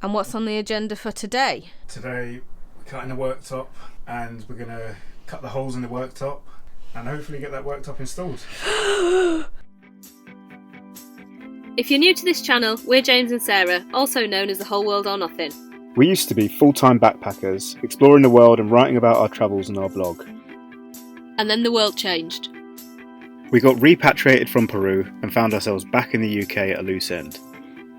And what's on the agenda for today? Today we're cutting the worktop and we're going to cut the holes in the worktop and hopefully get that worktop installed. If you're new to this channel, we're James and Sarah, also known as The Whole World or Nothing. We used to be full-time backpackers, exploring the world and writing about our travels on our blog. And then the world changed. We got repatriated from Peru and found ourselves back in the UK at a loose end.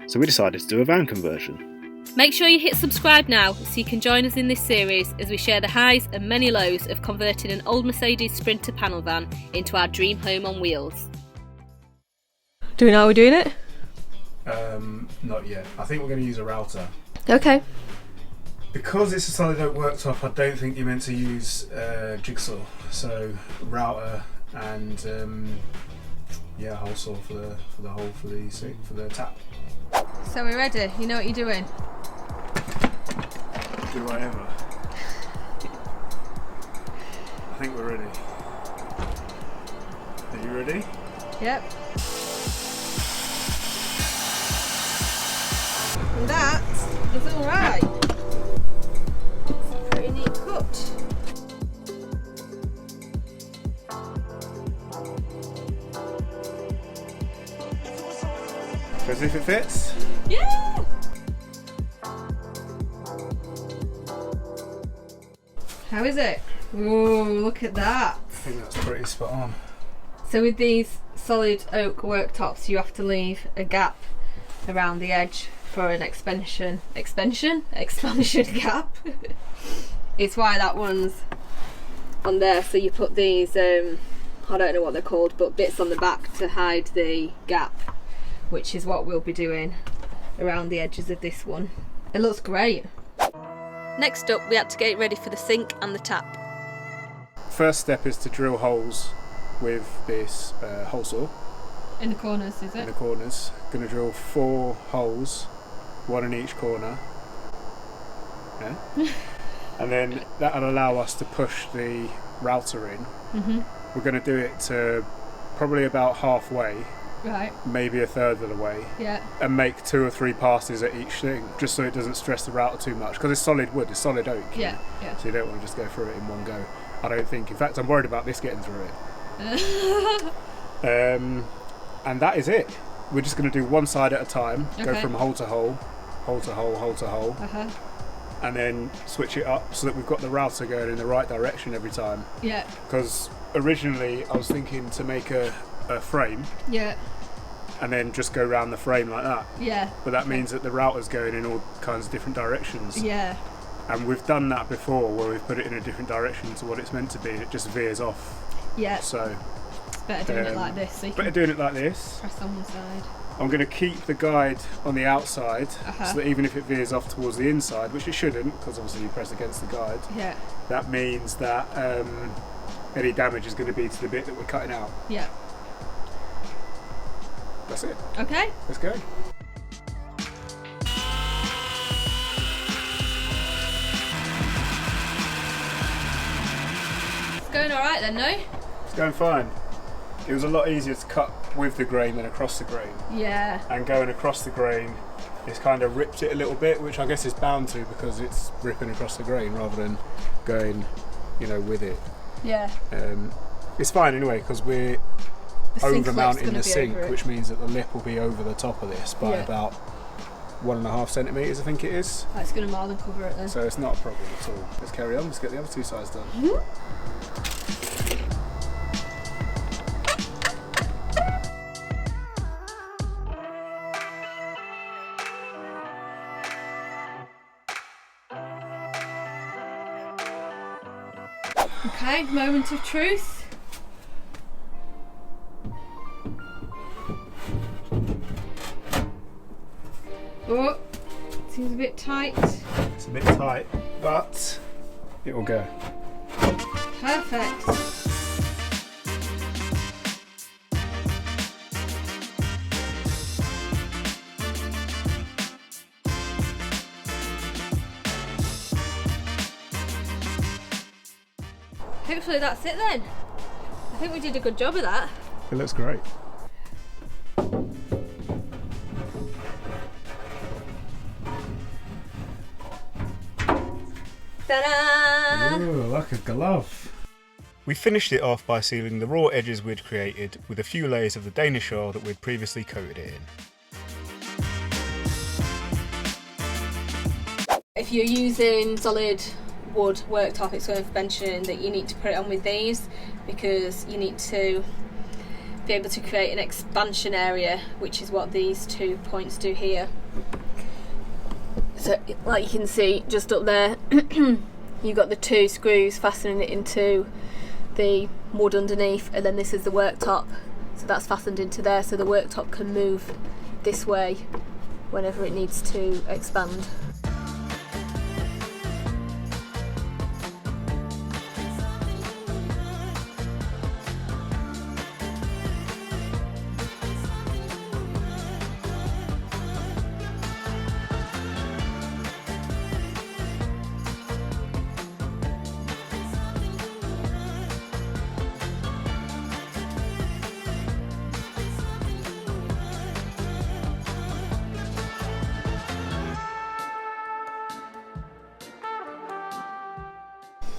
So we decided to do a van conversion. Make sure you hit subscribe now so you can join us in this series as we share the highs and many lows of converting an old Mercedes Sprinter panel van into our dream home on wheels. Do we know how we're doing it? Not yet. I think we're going to use a router. Okay. Because it's a solid oak worktop, I don't think you're meant to use jigsaw. So router and a hole saw for the hole for the sink, for the tap. So we're ready. You know what you're doing. Do whatever. I think we're ready. Are you ready? Yep. And that is alright. It's a pretty neat cut. Let's see if it fits. Yeah! How is it? Ooh, look at that. I think that's pretty spot on. So with these solid oak worktops, you have to leave a gap around the edge for an expansion gap. It's why that one's on there. So you put these, I don't know what they're called, but bits on the back to hide the gap, which is what we'll be doing around the edges of this one. It looks great. Next up, we had to get ready for the sink and the tap. First step is to drill holes with this hole saw. In the corners, is In it? the corners. Going to drill 4 holes, 1 in each corner. Yeah. And then that'll allow us to push the router in. Mm-hmm. We're going to do it to probably about halfway, Right. maybe a third of the way, Yeah. and make 2 or 3 passes at each thing, just so it doesn't stress the router too much, because it's solid wood, it's solid oak. Yeah. Yeah. So you don't want to just go through it in one go. I don't think. In fact, I'm worried about this getting through it. And that is it. We're just going to do one side at a time, go Okay. from hole to hole, hole to hole, hole to hole, Uh-huh. and then switch it up so that we've got the router going in the right direction every time. Yeah. Because originally I was thinking to make a frame Yeah. and then just go round the frame like that. Yeah. But that means that the router's going in all kinds of different directions. Yeah. And we've done that before where we've put it in a different direction to what it's meant to be and it just veers off. Yeah. So It's better doing it like this, so you better can doing it like this. press on one side. I'm going to keep the guide on the outside Uh-huh. so that even if it veers off towards the inside, which it shouldn't because obviously you press against the guide, Yeah. that means that any damage is going to be to the bit that we're cutting out. Yeah. That's it. Okay. Let's go. It's going alright then, no? It's going fine. It was a lot easier to cut with the grain than across the grain. Yeah. And going across the grain, it's kind of ripped it a little bit, which I guess is bound to because it's ripping across the grain rather than going, with it. Yeah. It's fine anyway because we're The sink over lip's mounting gonna the be sink, over it. which means that the lip will be over the top of this by Yeah. about 1.5 centimetres, I think it is. That's going to more than cover it then. So it's not a problem at all. Let's carry on. Let's get the other 2 sides done. Okay, moment of truth. Oh, seems a bit tight. It's a bit tight, but it will go. Perfect. Hopefully that's it then. I think we did a good job of that. It looks great. Ta-da! Ooh, like a glove. We finished it off by sealing the raw edges we'd created with a few layers of the Danish oil that we'd previously coated it in. If you're using solid wood worktop, it's worth mentioning that you need to put it on with these, because you need to be able to create an expansion area, which is what these 2 points do here. So like you can see just up there, you've got the 2 screws fastening it into the wood underneath, and then this is the worktop, so that's fastened into there, so the worktop can move this way whenever it needs to expand.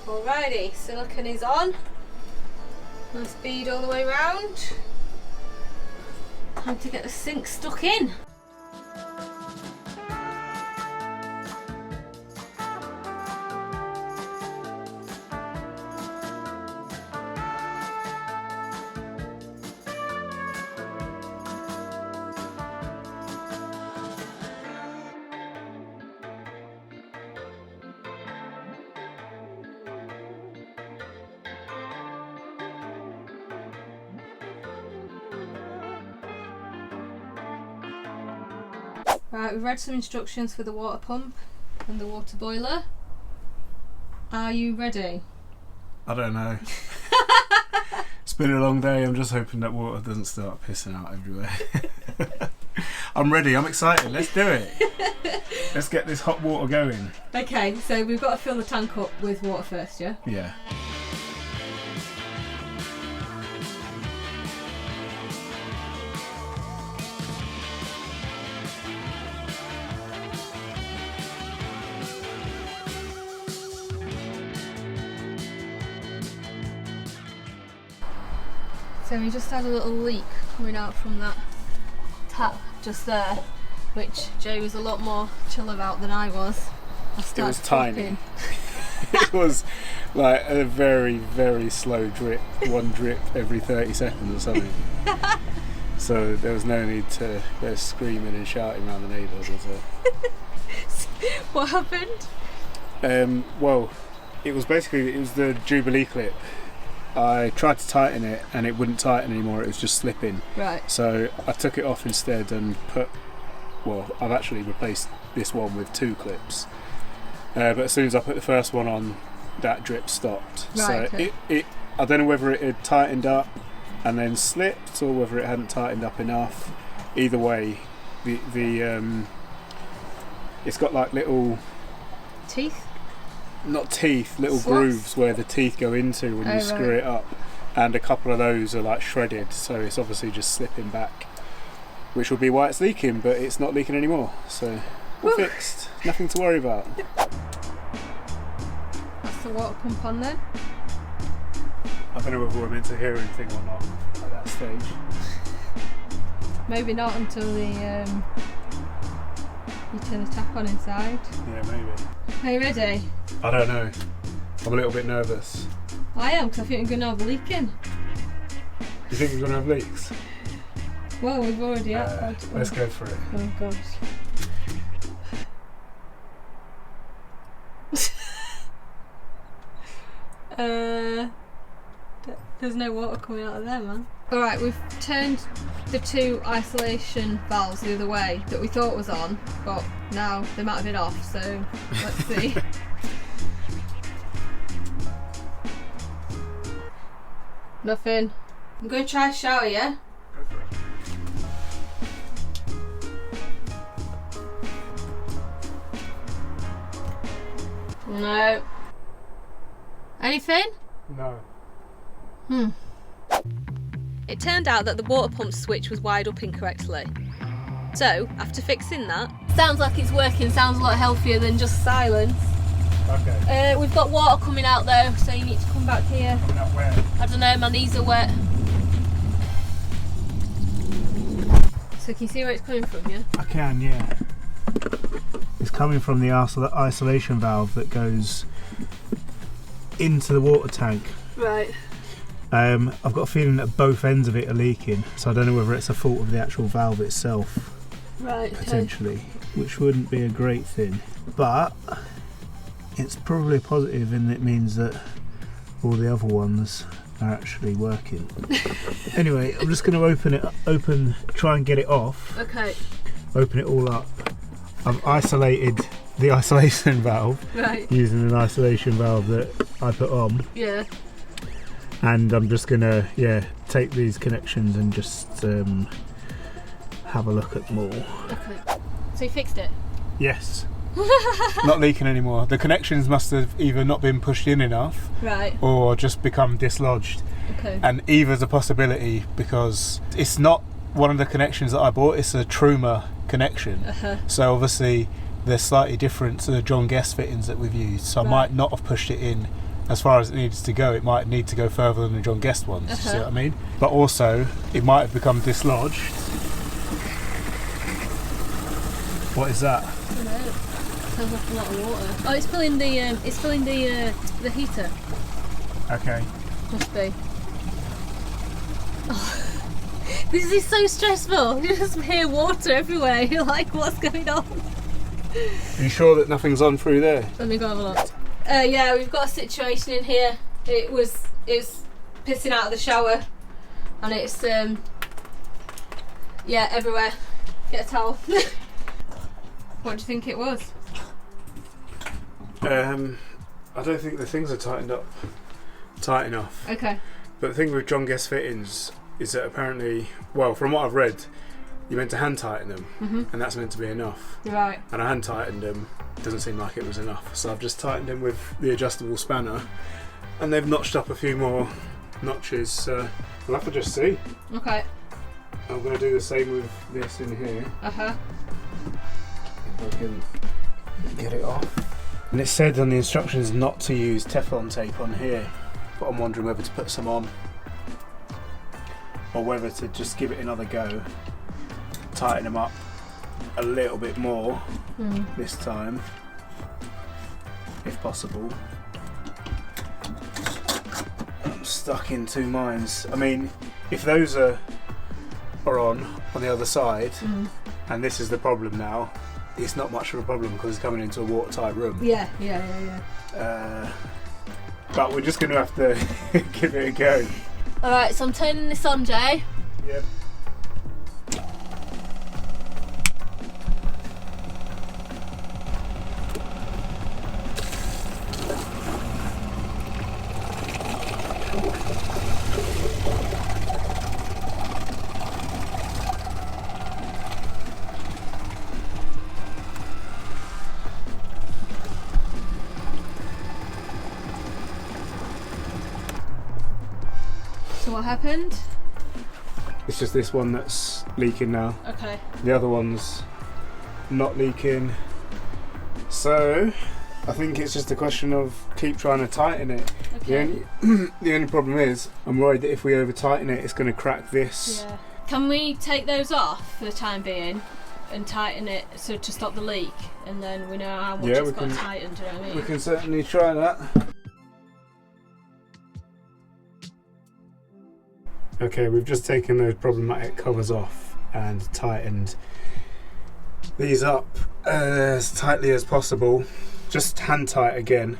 Alrighty, silicone is on. Nice bead all the way around. Time to get the sink stuck in. Right, we've read some instructions for the water pump and the water boiler. Are you ready? I don't know. It's been a long day. I'm just hoping that water doesn't start pissing out everywhere. I'm ready. I'm excited. Let's do it. Let's get this hot water going. Okay, so we've got to fill the tank up with water first, yeah? Yeah. So we just had a little leak coming out from that tap just there, which Jay was a lot more chill about than I was. It was tiny. It was like a very, very slow drip, one drip every 30 seconds or something. So there was no need to go screaming and shouting around the neighbours, was there? What happened? Well, it was the Jubilee clip. I tried to tighten it and it wouldn't tighten anymore, it was just slipping. Right. So I took it off instead and I've actually replaced this one with 2 clips. But as soon as I put the first one on, that drip stopped. Right, so okay. I don't know whether it had tightened up and then slipped or whether it hadn't tightened up enough. Either way, it's got like little teeth? Not teeth, little Slots? grooves where the teeth go into when you screw it up, and a couple of those are like shredded, so it's obviously just slipping back, which will be why it's leaking, but it's not leaking anymore, so all fixed, nothing to worry about. That's the water pump on then. I don't know whether we're meant to hear anything or not at that stage. Maybe not until you turn the tap on inside. Yeah, maybe. Are you ready? I don't know. I'm a little bit nervous. I am, because I think we're going to have a leak in. You think we're going to have leaks? Well, we've already had. Let's go for it. Oh gosh. There's no water coming out of there, man. Alright, we've turned the 2 isolation valves the other way that we thought was on, but now they might have been off, so let's see. Nothing. I'm going to try a shower, yeah? Go for it. No. Anything? No. It turned out that the water pump switch was wired up incorrectly. So, after fixing that... Sounds like it's working, sounds a lot healthier than just silence. Okay. We've got water coming out though, so you need to come back here. Coming out where? I don't know, my knees are wet. So can you see where it's coming from, yeah? I can, yeah. It's coming from the isolation valve that goes into the water tank. Right. I've got a feeling that both ends of it are leaking, so I don't know whether it's a fault of the actual valve itself. Right. Potentially, which wouldn't be a great thing, but it's probably positive in that it means that all the other ones are actually working. Anyway, I'm just going to try and get it off. Okay. Open it all up. I've isolated the isolation valve using an isolation valve that I put on. Yeah. And I'm just going to take these connections and just have a look at them all. Okay. So you fixed it? Yes. Not leaking anymore. The connections must have either not been pushed in enough, right, or just become dislodged. Okay. And either's a possibility because it's not one of the connections that I bought. It's a Truma connection. So obviously they're slightly different to the John Guest fittings that we've used. So I might not have pushed it in as far as it needs to go. It might need to go further than the John Guest ones. You see what I mean? But also it might have become dislodged. What is that? I don't know. Sounds like a lot of water. Oh, it's filling the heater. Okay. Must be. Oh, this is so stressful. You just hear water everywhere. You're like, what's going on? Are you sure that nothing's on through there? Let me go have a look. Yeah, we've got a situation in here. It was pissing out of the shower, and it's everywhere. Get a towel. What do you think it was? I don't think the things are tightened up tight enough. Okay. But the thing with John Guest fittings is that apparently, well, from what I've read, you're meant to hand tighten them, and that's meant to be enough. Right. And I hand tightened them. Doesn't seem like it was enough, so I've just tightened them with the adjustable spanner, and they've notched up a few more notches. So we'll have to just see. Okay. I'm going to do the same with this in here. If I can get it off. And it said on the instructions not to use Teflon tape on here, but I'm wondering whether to put some on or whether to just give it another go, tighten them up a little bit more this time if possible. I'm stuck in two minds. I mean, if those are on the other side and this is the problem now, it's not much of a problem because it's coming into a watertight room. Yeah. But we're just going to have to give it a go. Alright, so I'm turning this on, Jay. Yep. So what happened? It's just this one that's leaking now. Okay. The other one's not leaking. So I think it's just a question of keep trying to tighten it. Okay. The only problem is I'm worried that if we over tighten it, it's going to crack this. Yeah. Can we take those off for the time being and tighten it so to stop the leak, and then we know how much it's got tightened, do you know what I mean? We can certainly try that. Okay, we've just taken those problematic covers off and tightened these up as tightly as possible. Just hand tight again,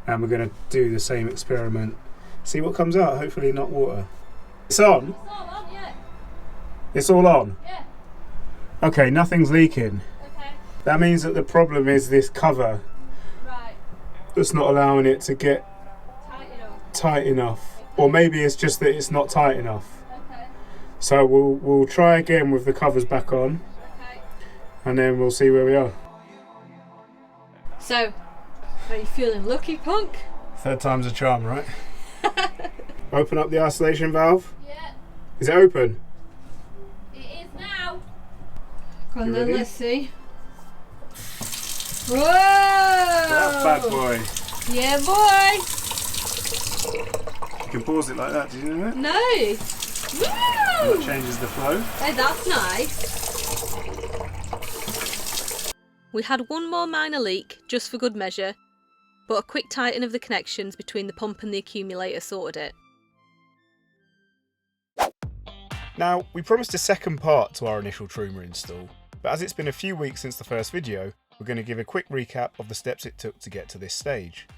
and we're going to do the same experiment. See what comes out, hopefully not water. It's on? It's all on, yeah. It's all on? Yeah. Okay, nothing's leaking. Okay. That means that the problem is this cover that's not allowing it to get tight enough. Or maybe it's just that it's not tight enough. Okay. So we'll try again with the covers back on, and then we'll see where we are. So, are you feeling lucky, punk? Third time's a charm, right? Open up the isolation valve. Yeah. Is it open? It is now. Come on You then, ready? let's see. Whoa! That bad boy. Yeah, boy. You can pause it like that, did you know that? No. And that changes the flow. Hey, that's nice. We had one more minor leak, just for good measure, but a quick tighten of the connections between the pump and the accumulator sorted it. Now, we promised a second part to our initial Truma install, but as it's been a few weeks since the first video, we're going to give a quick recap of the steps it took to get to this stage.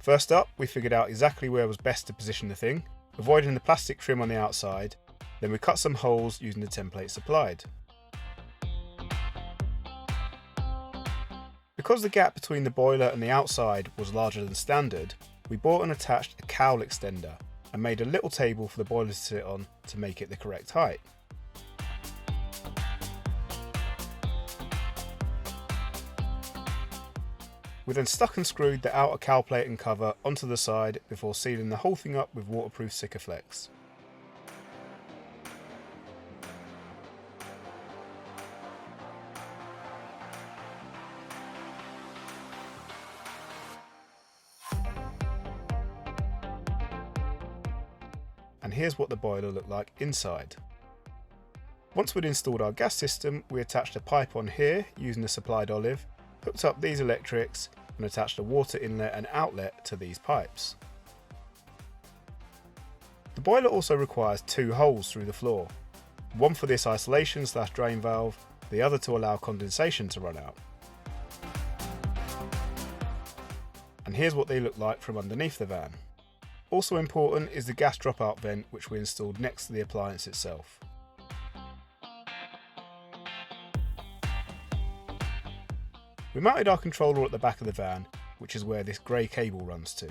First up, we figured out exactly where was best to position the thing, avoiding the plastic trim on the outside, then we cut some holes using the template supplied. Because the gap between the boiler and the outside was larger than standard, we bought and attached a cowl extender and made a little table for the boiler to sit on to make it the correct height. We then stuck and screwed the outer cowl plate and cover onto the side before sealing the whole thing up with waterproof Sikaflex. And here's what the boiler looked like inside. Once we'd installed our gas system, we attached a pipe on here using a supplied olive, hooked up these electrics and attached a water inlet and outlet to these pipes. The boiler also requires two holes through the floor, one for this isolation/drain valve, the other to allow condensation to run out. And here's what they look like from underneath the van. Also important is the gas dropout vent, which we installed next to the appliance itself. We mounted our controller at the back of the van, which is where this grey cable runs to,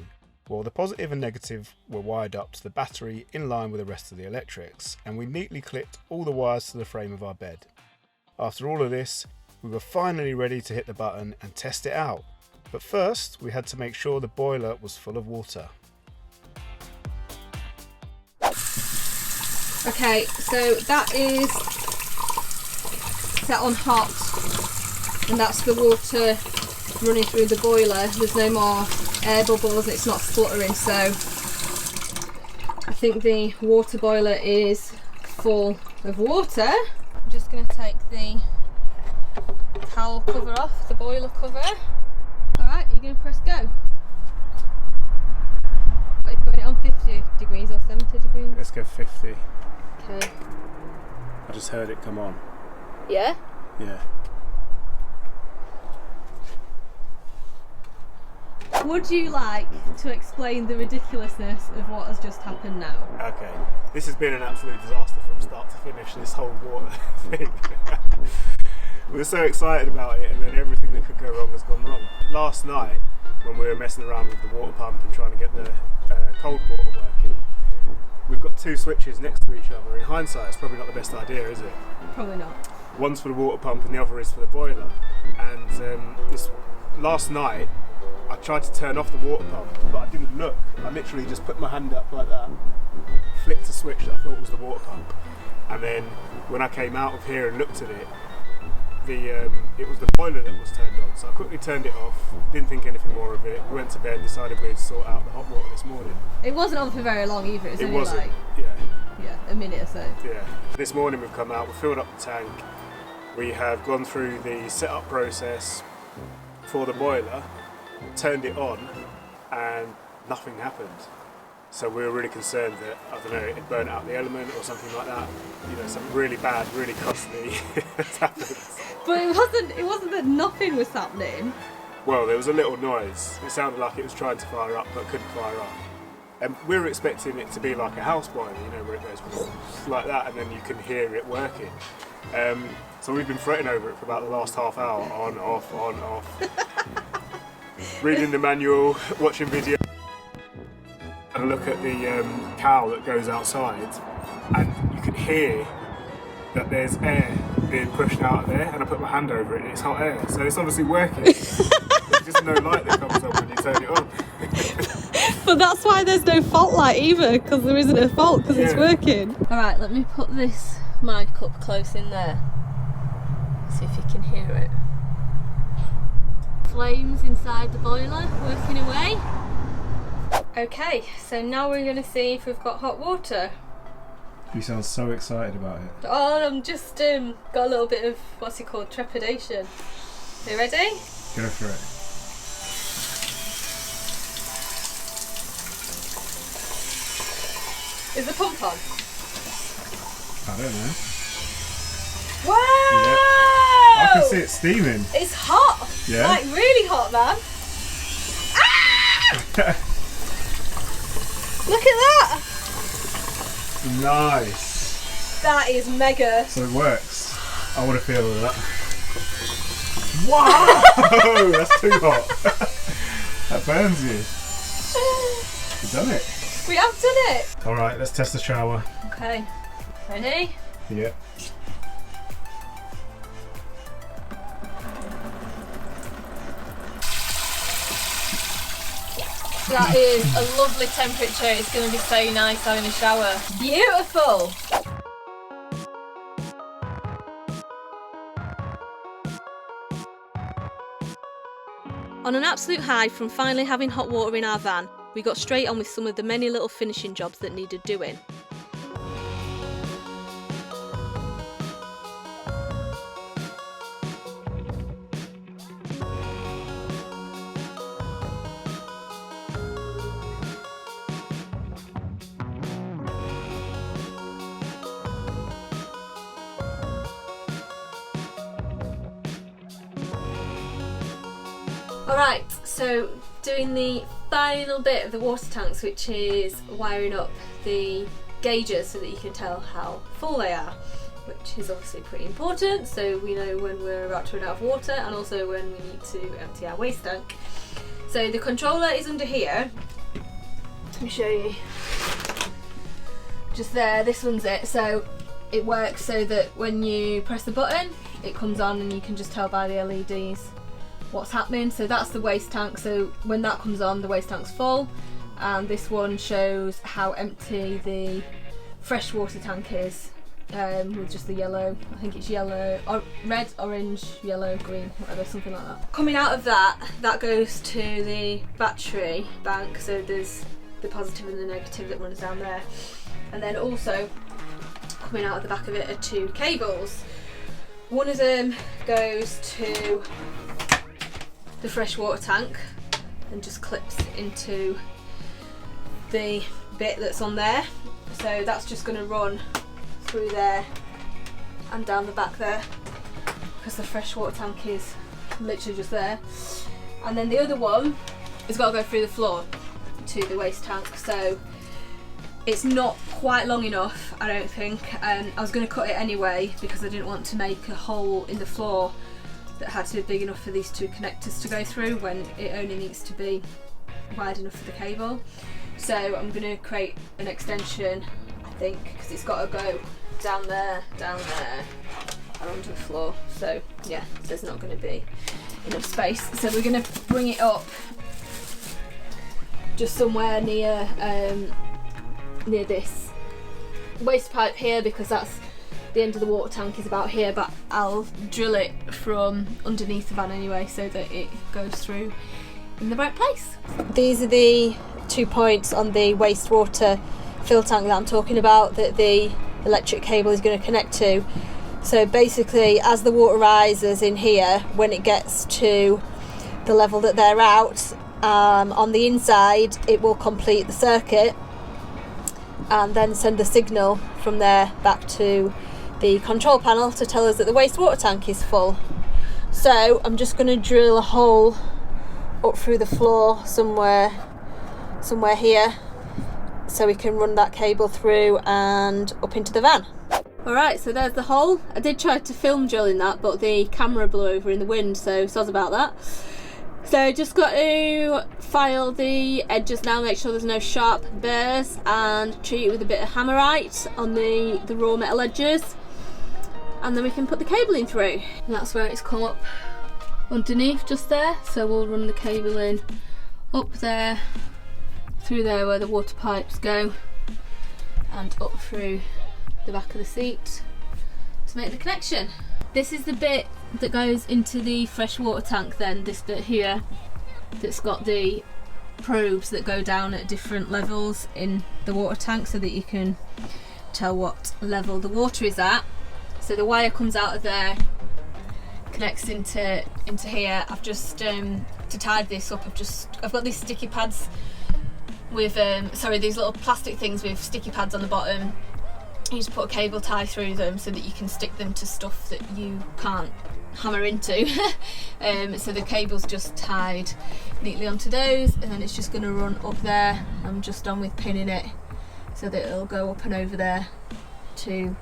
while the positive and negative were wired up to the battery in line with the rest of the electrics, and we neatly clipped all the wires to the frame of our bed. After all of this, we were finally ready to hit the button and test it out, but first we had to make sure the boiler was full of water. Okay, so that is set on hot, and that's the water running through the boiler. There's no more air bubbles, it's not spluttering, so I think the water boiler is full of water. I'm just going to take the towel cover off, the boiler cover. Alright, you're going to press go. Are you putting it on 50 degrees or 70 degrees? Let's go 50. Okay. I just heard it come on. Yeah? Yeah. Would you like to explain the ridiculousness of what has just happened now? Okay. This has been an absolute disaster from start to finish, this whole water thing. We were so excited about it, and then everything that could go wrong has gone wrong. Last night, when we were messing around with the water pump and trying to get the cold water working, we've got two switches next to each other. In hindsight, it's probably not the best idea, is it? Probably not. One's for the water pump and the other is for the boiler. And this last night, I tried to turn off the water pump, but I didn't look. I literally just put my hand up like that, flicked a switch that I thought was the water pump, and then when I came out of here and looked at it, it was the boiler that was turned on. So I quickly turned it off, didn't think anything more of it. We went to bed, decided we'd sort out the hot water this morning. It wasn't on for very long either. It was only like a minute or so. Yeah. This morning we've come out, we filled up the tank. We have gone through the setup process for the boiler, turned it on, and nothing happened. So we were really concerned that, I don't know, it burnt out the element or something like that. You know, something really bad, really costly has happened. But it wasn't that nothing was happening. Well, there was a little noise. It sounded like it was trying to fire up but couldn't fire up. And we were expecting it to be like a house boiler, you know, where it goes like that and then you can hear it working. So we've been fretting over it for about the last half hour, on, off. Reading the manual, watching videos. Had a look at the cowl that goes outside, and you can hear that there's air being pushed out of there, and I put my hand over it and it's hot air, so it's obviously working. There's just no light that comes on when you turn it on. But that's why there's no fault light either, because there isn't a fault, because it's working. Alright, let me put this mic up close in there, see if you can hear it. flames inside the boiler working away. Okay, so now we're going to see if we've got hot water. You sound so excited about it. Oh, I'm just got a little bit of, what's it called, trepidation. Are you ready? Go for it. Is the pump on? I don't know. Wow! Yep. I can see it steaming. It's hot. Yeah. Like really hot, man. Ah! Look at that. Nice. That is mega. So it works. I want to feel that. Wow! That's too hot. That burns you. You've done it. We have done it. Alright, let's test the shower. Okay. Ready? Yeah. That is a lovely temperature. It's going to be so nice having a shower. Beautiful. On an absolute high from finally having hot water in our van, we got straight on with some of the many little finishing jobs that needed doing. Alright, so doing the final bit of the water tanks, which is wiring up the gauges so that you can tell how full they are, which is obviously pretty important, so we know when we're about to run out of water and also when we need to empty our waste tank. So the controller is under here. Let me show you. Just there, this one's it. So it works so that when you press the button, it comes on and you can just tell by the LEDs what's happening. So that's the waste tank, so when that comes on the waste tank's full, and this one shows how empty the freshwater tank is, with just the yellow, I think it's yellow, or red, orange, yellow, green, whatever, something like that. Coming out of that goes to the battery bank, so there's the positive and the negative that runs down there, and then also coming out of the back of it are two cables. One of them goes to the freshwater tank and just clips into the bit that's on there, so that's just going to run through there and down the back there because the freshwater tank is literally just there, and then the other one has got to go through the floor to the waste tank, so it's not quite long enough, I don't think. I was going to cut it anyway because I didn't want to make a hole in the floor that had to be big enough for these two connectors to go through when it only needs to be wide enough for the cable. So I'm going to create an extension, I think, because it's got to go down there, and onto the floor. So yeah, there's not going to be enough space. So we're going to bring it up just somewhere near this waste pipe here, because that's the end of the water tank is about here, but I'll drill it from underneath the van anyway so that it goes through in the right place. These are the 2 points on the wastewater fill tank that I'm talking about that the electric cable is going to connect to. So basically, as the water rises in here, when it gets to the level that they're out, on the inside it will complete the circuit and then send a signal from there back to the control panel to tell us that the wastewater tank is full. So I'm just going to drill a hole up through the floor somewhere here so we can run that cable through and up into the van. Alright, so there's the hole. I did try to film drilling that, but the camera blew over in the wind, so soz about that. So just got to file the edges now, make sure there's no sharp burrs, and treat it with a bit of hammerite on the raw metal edges, and then we can put the cable in through. And that's where it's come up underneath, just there. So we'll run the cable in up there, through there where the water pipes go, and up through the back of the seat to make the connection. This is the bit that goes into the freshwater tank then, this bit here that's got the probes that go down at different levels in the water tank so that you can tell what level the water is at. So the wire comes out of there, connects into here. I've just to tie this up, I've got these sticky pads with these little plastic things with sticky pads on the bottom. You just put a cable tie through them so that you can stick them to stuff that you can't hammer into. So the cable's just tied neatly onto those, and then it's just going to run up there. I'm just done with pinning it so that it'll go up and over there to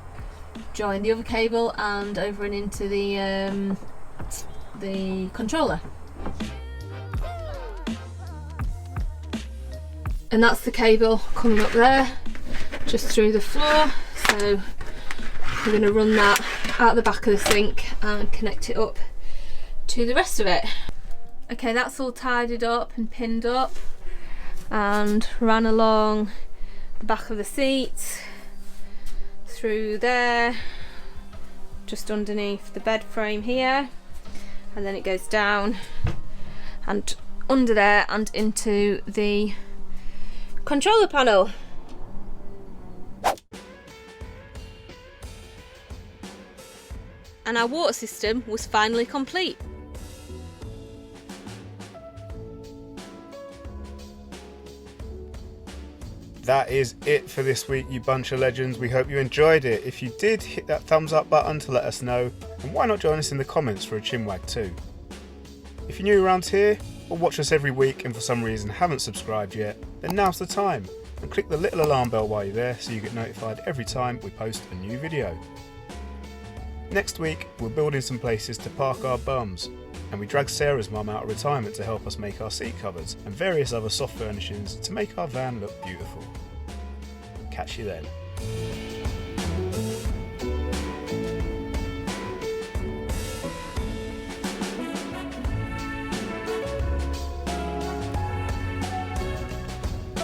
join the other cable and over and into the controller. And that's the cable coming up there just through the floor. So we're going to run that out the back of the sink and connect it up to the rest of it. Okay, that's all tidied up and pinned up and ran along the back of the seat, through there, just underneath the bed frame here, and then it goes down and under there and into the controller panel. And our water system was finally complete. That is it for this week, you bunch of legends. We hope you enjoyed it. If you did, hit that thumbs up button to let us know, and why not join us in the comments for a chinwag too. If you're new around here or watch us every week and for some reason haven't subscribed yet, then now's the time, and click the little alarm bell while you're there so you get notified every time we post a new video. Next week, we're building some places to park our bums, and we dragged Sarah's mum out of retirement to help us make our seat cupboards and various other soft furnishings to make our van look beautiful. Catch you then.